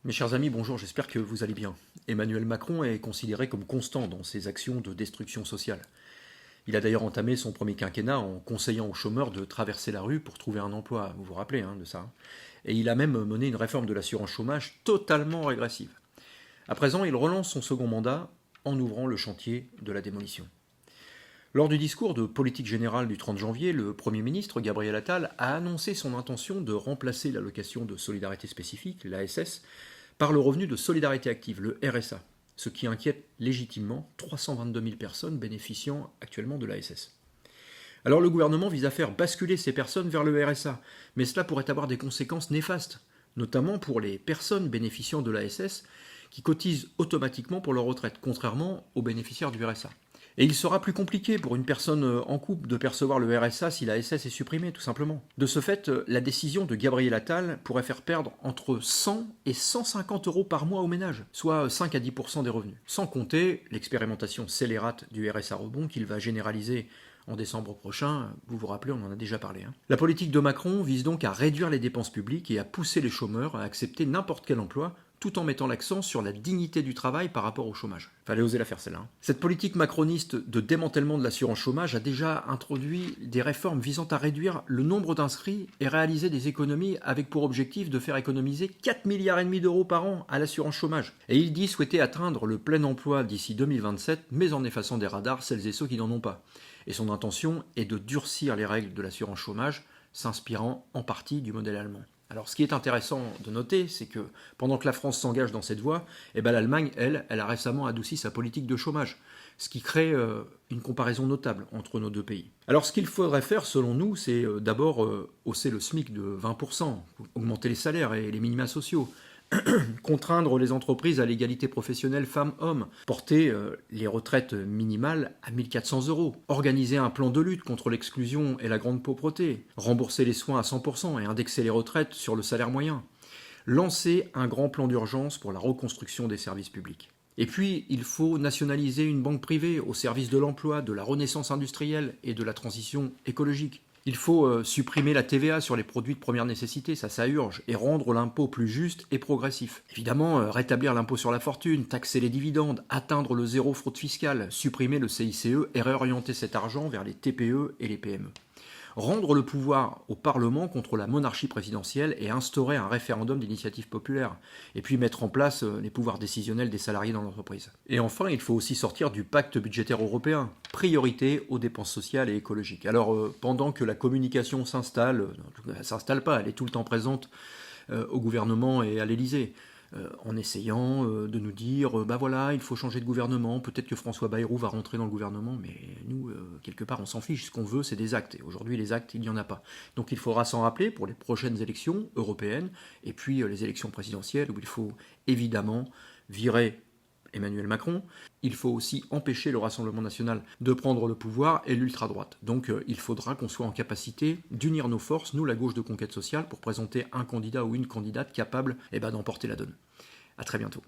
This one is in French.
Mes chers amis, bonjour, j'espère que vous allez bien. Emmanuel Macron est considéré comme constant dans ses actions de destruction sociale. Il a d'ailleurs entamé son premier quinquennat en conseillant aux chômeurs de traverser la rue pour trouver un emploi, vous vous rappelez de ça. Et il a même mené une réforme de l'assurance chômage totalement régressive. À présent, il relance son second mandat en ouvrant le chantier de la démolition. Lors du discours de politique générale du 30 janvier, le Premier ministre Gabriel Attal a annoncé son intention de remplacer l'allocation de solidarité spécifique, l'ASS, par le revenu de solidarité active, le RSA, ce qui inquiète légitimement 322 000 personnes bénéficiant actuellement de l'ASS. Alors le gouvernement vise à faire basculer ces personnes vers le RSA, mais cela pourrait avoir des conséquences néfastes, notamment pour les personnes bénéficiant de l'ASS qui cotisent automatiquement pour leur retraite, contrairement aux bénéficiaires du RSA. Et il sera plus compliqué pour une personne en couple de percevoir le RSA si la SS est supprimée, tout simplement. De ce fait, la décision de Gabriel Attal pourrait faire perdre entre 100 et 150 euros par mois aux ménages, soit 5 à 10% des revenus. Sans compter l'expérimentation scélérate du RSA rebond qu'il va généraliser en décembre prochain, vous vous rappelez, on en a déjà parlé. La politique de Macron vise donc à réduire les dépenses publiques et à pousser les chômeurs à accepter n'importe quel emploi, tout en mettant l'accent sur la dignité du travail par rapport au chômage. Fallait oser la faire celle-là. Cette politique macroniste de démantèlement de l'assurance chômage a déjà introduit des réformes visant à réduire le nombre d'inscrits et réaliser des économies avec pour objectif de faire économiser 4,5 milliards d'euros par an à l'assurance chômage. Et il dit souhaiter atteindre le plein emploi d'ici 2027, mais en effaçant des radars celles et ceux qui n'en ont pas. Et son intention est de durcir les règles de l'assurance chômage, s'inspirant en partie du modèle allemand. Alors ce qui est intéressant de noter, c'est que pendant que la France s'engage dans cette voie, l'Allemagne, elle a récemment adouci sa politique de chômage, ce qui crée une comparaison notable entre nos deux pays. Alors ce qu'il faudrait faire selon nous, c'est d'abord hausser le SMIC de 20%, augmenter les salaires et les minima sociaux, contraindre les entreprises à l'égalité professionnelle femmes-hommes, porter les retraites minimales à 1 400 euros, organiser un plan de lutte contre l'exclusion et la grande pauvreté, rembourser les soins à 100% et indexer les retraites sur le salaire moyen, lancer un grand plan d'urgence pour la reconstruction des services publics. Et puis, il faut nationaliser une banque privée au service de l'emploi, de la renaissance industrielle et de la transition écologique. Il faut supprimer la TVA sur les produits de première nécessité, ça urge, et rendre l'impôt plus juste et progressif. Évidemment, rétablir l'impôt sur la fortune, taxer les dividendes, atteindre le zéro fraude fiscale, supprimer le CICE et réorienter cet argent vers les TPE et les PME. Rendre le pouvoir au Parlement contre la monarchie présidentielle et instaurer un référendum d'initiative populaire. Et puis mettre en place les pouvoirs décisionnels des salariés dans l'entreprise. Et enfin, il faut aussi sortir du pacte budgétaire européen. Priorité aux dépenses sociales et écologiques. Alors, pendant que la communication s'installe, elle ne s'installe pas, elle est tout le temps présente au gouvernement et à l'Élysée. En essayant de nous dire voilà, il faut changer de gouvernement, peut-être que François Bayrou va rentrer dans le gouvernement, mais nous, quelque part, on s'en fiche, ce qu'on veut, c'est des actes, et aujourd'hui, les actes, il n'y en a pas. Donc il faudra s'en rappeler pour les prochaines élections européennes, et puis les élections présidentielles, où il faut évidemment virer Emmanuel Macron. Il faut aussi empêcher le Rassemblement national de prendre le pouvoir et l'ultra-droite. Donc il faudra qu'on soit en capacité d'unir nos forces, nous la gauche de conquête sociale, pour présenter un candidat ou une candidate capable d'emporter la donne. À très bientôt.